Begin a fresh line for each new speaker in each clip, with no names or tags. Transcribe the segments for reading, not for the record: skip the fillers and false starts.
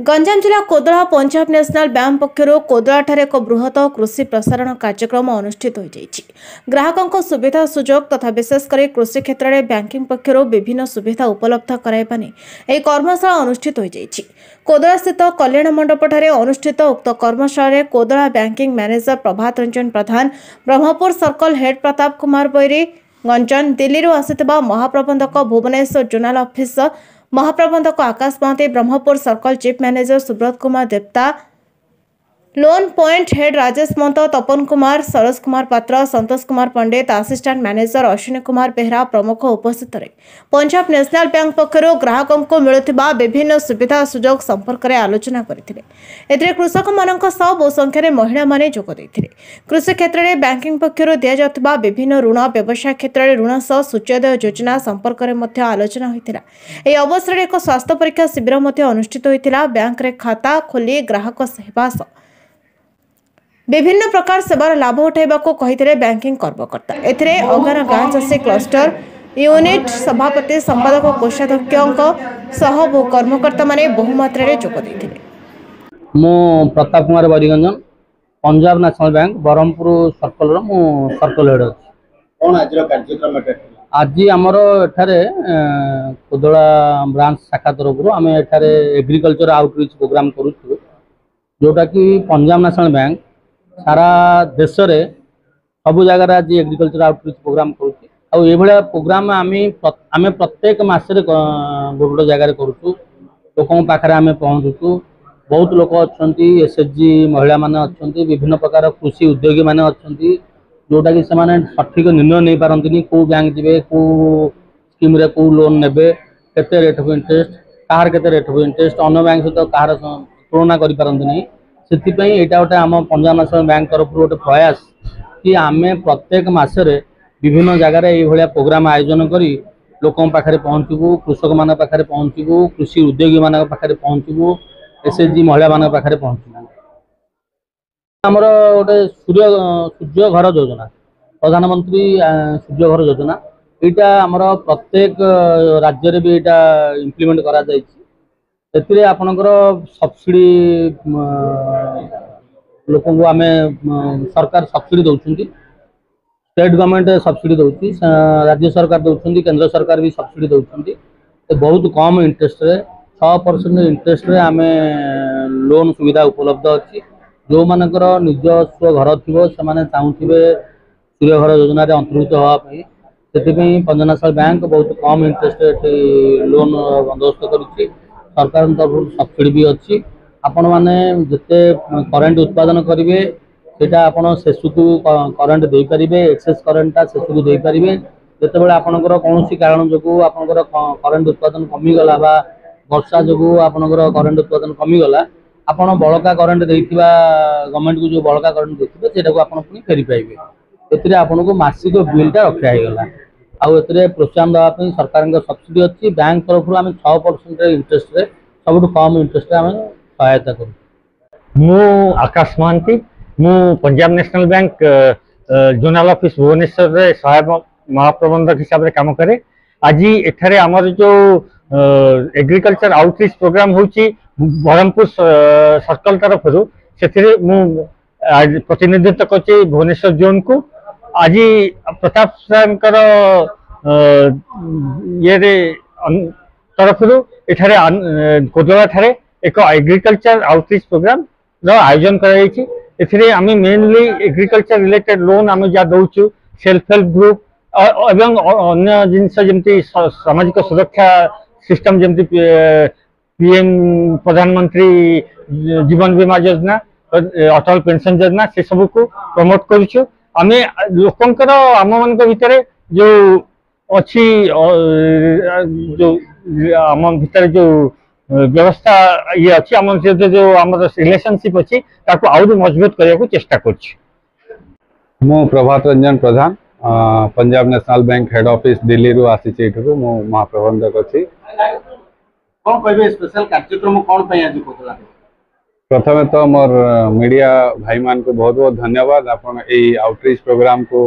गंजाम जिला कोदला Punjab national bank पक्षर कोदलाठार एक बृहत कृषि प्रसारण कार्यक्रम अनुष्ठित हो ग्राहकों सुविधा सुजोग तथा विशेषकर कृषि क्षेत्र में बैंकिंग पक्षर विभिन्न सुविधा उपलब्ध कराइबा नहीं कर्मशाला अनुष्ठित हो कोदला स्थित कल्याण मंडपठार अनुष्ठित उक्त कर्मशाला कोदला banking manager Prabhat Ranjan Pradhan Brahmapur circle head Pratap Kumar Bariganjan Delhi आसिथिबा महाप्रबंधक भुवनेश्वर जोनाल ऑफिसर महाप्रबंधक Akash Mohanty Brahmapur circle chief manager Subrat Kumar देवता loan point head Rajesh Mahant Tapan Kumar Saroj Kumar Patra Santosh Kumar Pandit assistant manager Ashwini Kumar Behera प्रमुख उपस्थित रहे पंजाब नेशनल बैंक पक्षर ग्राहकों को मिलुथिबा विभिन्न सुविधा सुजोग संपर्क में आलोचना करथिले। कृषक मानक सह बहु संख्यार महिला माने जोग देथिले। कृषि क्षेत्र में बैंकिंग पक्षर दिया जातबा विभिन्न ऋण व्यवसाय क्षेत्र में ऋण सह सूर्योदय योजना संपर्क में मध्य आलोचना होइतिला। एही अवसर एक स्वास्थ्य परीक्षा शिविर मध्य अनुष्ठित होइतिला। बैंक रे खाता खोली ग्राहक सेवा सह विभिन्न प्रकार सेवार लाभ उठाइबा को कहिथिले बैंकिंग कर्मकर्ता। एथिरे अगार गाँ चाषी क्लस्टर यूनिट सभापति संपादक कोषाध्यक्ष सह बहु कर्मकर्ता माने बहु मात्रा रे जोग दैथिले।
मो Pratap Kumar Bariganjan Punjab national bank Brahmapur circle रो मो सर्कल हेड अछि।
कोन आजर कार्यक्रम
आज आमर एठारे कोदला ब्रांच शाखा तरफ आम एठारे एग्रीकल्चर आउटरीच प्रोग्राम करूछु जोटा कि पंजाब नेशनल बैंक सारा देश रे सब जगह आज एग्रीकल्चर आउटरीच प्रोग्राम करूची आउ ए भलिया प्रोग्राम आमे प्रत्येक मासरे गोटे जगह करूछु लोकों पाखरे आमे पहुंचुछु। बहुत लोक अच्छी एसएचजी महिला माने अच्छी विभिन्न प्रकार कृषि उद्योगी माने अच्छी जोटा कि से सठिक निर्णय नहीं पारती कौ बैंक जी कौ स्कीम रे कौ लोन नेबे केते रेट ऑफ इंटरेस्ट कहार केते रेट ऑफ इंटरेस्ट अन्य बैंक सहित कहार तुलना करि पारंती नहीं। सेतिपई एटा गोटे आम पंजाब नेशनल बैंक तरफ गोटे प्रयास कि आमे प्रत्येक मासरे विभिन्न जगार ये प्रोग्राम आयोजन करी लोकों पाखरे पहुँचबू कृषक मान पाखरे पहुँचबू कृषि उद्योगी मान पाखरे पहुँचबू एसएचजी महिला मान पाखरे पहुँचबू। आमर गोटे सूर्य घर योजना प्रधानमंत्री सूर्य घर योजना यहाँ आमर प्रत्येक राज्य रे भी यहाँ इम्प्लीमेंट करा जायछि। एथिरे आपनकर सब्सिडी लोकों को आमे सरकार सब्सिडी दउछंती स्टेट गवर्नमेंट सब्सिडी दउछि राज्य सरकार दउछंती केंद्र सरकार भी सब्सिडी दउछंती बहुत कम इंटरेस्ट रे 6% इंटरेस्ट रे आमे लोन सुविधा उपलब्ध अछि। जो मानकर निजस्व घर थिबो से माने चाहूथिबे सूर्य घर योजना रे अंतर्भुक्त होवा पई सेतिपई पंजाब नेशनल बैंक बहुत कम इंटरेस्ट रे लोन बंदोबस्त करूछि। सरकार तरफ सब्सिडी भी अच्छी आपण मैंने जिते करेन्ट उत्पादन करेंगे सेटा आपण शेषु को करेन्ट दे पारे एक्सेस करेन्टा शेषु को दे पारे जिते आपणकर कौन कारण जो आपणकर करेन्ट उत्पादन कमिगला वर्षा जो आपणकर करेन्ट उत्पादन कमिगला आपण बड़का करेन्ट देथिबा गवर्नमेंट को जो बड़का करेन्ट देथिबे सेटा को आपण पुनी फेरी पाइबे। एथिरे आपण को मासिक बिलटा रखा हेगला आउ एथिरे प्रोत्साहन देवा पई सरकार का सब्सिडी अच्छी बैंक तरफ आम 6% इंटरेस्ट रे सब कम इंटरेस्ट आम सहायता करूँ।
मु आकाश महांती मु Punjab national Bank zonal office Bhubaneswar रे सहायक महाप्रबंधक हिसाब से काम करे। आज एठारे आमर जो एग्रीकल्चर आउटरीच प्रोग्राम होची ब्रह्मपुर सर्कल तरफ से मु प्रतिनिधित्व करछि भुवनेश्वर जोन को। आज प्रताप सार ये तरफ एठारे कोदला ठारे एक एग्रीकल्चर आउटरीच प्रोग्राम आयोजन कर मेनली एग्रीकल्चर रिलेटेड लोन आम जहाँ दौचु सेल्फ हेल्प ग्रुप एवं अन्य जिनस जमती सामाजिक सुरक्षा सिस्टम जमती पीएम प्रधानमंत्री जीवन बीमा योजना अटल पेंशन योजना से सब को प्रमोट करूँ। आम लोकंकर आम मान भितर जो अच्छी जो आम भितर जो व्यवस्था ये अच्छी आम जो आम रिलेशनशिप अच्छी ताको आउरी मजबूत करने को चेष्टा करछि।
मु Prabhat Ranjan Pradhan Punjab national bank head office Delhi रु आसी एठू मु महाप्रबंधक अच्छी।
कौन कहबे स्पेशल कार्यक्रम कौन पई आज कोदला?
प्रथमे तो मोर मीडिया भाई मान को बहुत बहुत धन्यवाद आपण ए आउटरीच प्रोग्राम को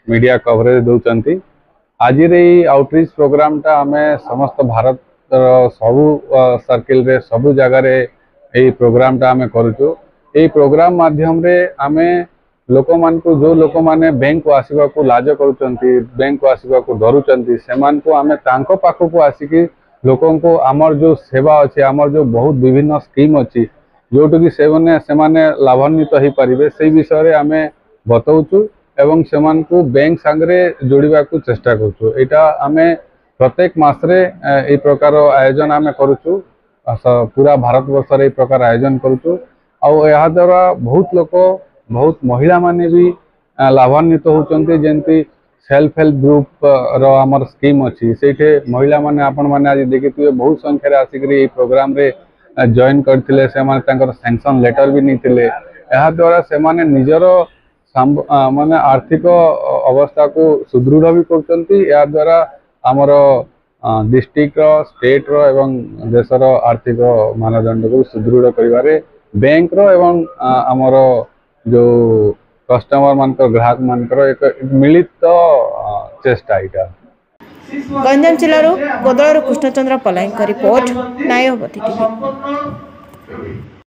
मीडिया कवरेज दउचंती। आज रे आउटरीच प्रोग्राम टा हमें समस्त भारत सबू सर्किल रे सबू जगह रे এই প্রোগ্রামটা আমি করুଛୁ। এই প্রোগ্রাম মাধ্যমରେ ଆମେ ଲୋକମାନଙ୍କୁ ଯେଉଁ ଲୋକମାନେ ବ୍ୟାଙ୍କକୁ ଆସିବାକୁ ଲାଜ କରୁଛନ୍ତି, ବ୍ୟାଙ୍କକୁ ଆସିବାକୁ ଡରୁଛନ୍ତି, ସେମାନଙ୍କୁ ଆମେ ତାଙ୍କ ପାଖକୁ ଆସିକି ଲୋକଙ୍କୁ ଆମର ଯେଉଁ ସେବା ଅଛି, ଆମର ଯେଉଁ ବହୁତ ବିଭିନ୍ନ ସ୍କିମ୍ ଅଛି ଯେଉଁଠିକି ସେମାନେ ଲାଭାନ୍ୱିତ ହେଇପାରିବେ ସେଇ ବିଷୟରେ ଆମେ ବତଉଛୁ ଏବଂ ସେମାନଙ୍କୁ ବ୍ୟାଙ୍କ ସାଙ୍ଗରେ ଯୋଡ଼ିବାକୁ ଚେଷ୍ଟା କରୁଛୁ। ଏଇଟା ଆମେ ପ୍ରତ୍ୟେକ ମାସରେ এই ପ୍ରକାର ଆୟୋଜନ ଆମେ କରୁଛୁ। ପୁରା ଭାରତବର୍ଷରେ এই ପ୍ରକାର ଆୟୋଜନ କରୁଛୁ। ଆଉ ଏହା ଦ୍ୱାରା ବହୁତ ଲୋକ ବହୁତ ମହିଳାମାନେ ବି ଲାଭାନ୍ୱିତ ହେଉଛନ୍ତି। ଯେମିତି ସେଲ୍ଫ ହେଲ୍ପ ଗ୍ରୁପର ଆମର ସ୍କିମ୍ ଅଛି, ସେଇଠି ମହିଳାମାନେ ଆପଣମାନେ ଆଜି ଦେଖିଥିବେ ବହୁତ ସଂଖ୍ୟାରେ ଆସିକରି ଏଇ ପ୍ରୋଗ୍ରାମରେ ଜଏନ୍ କରିଥିଲେ। ସେମାନେ ତାଙ୍କର ସାଙ୍କ୍ସନ୍ ଲେଟର ବି ନେଇଥିଲେ। ଏହାଦ୍ୱାରା ସେମାନେ ନିଜର ମାନେ ଆର୍ଥିକ ଅବସ୍ଥାକୁ ସୁଦୃଢ଼ ବି କରୁଛନ୍ତି। ଏହାଦ୍ୱାରା ଆମର डिस्ट्रिक्टर स्टेट्र एवं देशर आर्थिक मानदंड को सुदृढ़ करिवारे बैंक रो एवं आमर जो कस्टमर मान ग्राहक मान एक मिलित चेष्टा इटा।
गंजाम जिल्लाରୁ କୋଦଳାରୁ କୃଷ୍ଣଚନ୍ଦ୍ର ପଲାଇଙ୍କ ରିପୋର୍ଟ ନ୍ୟାୟବତୀ।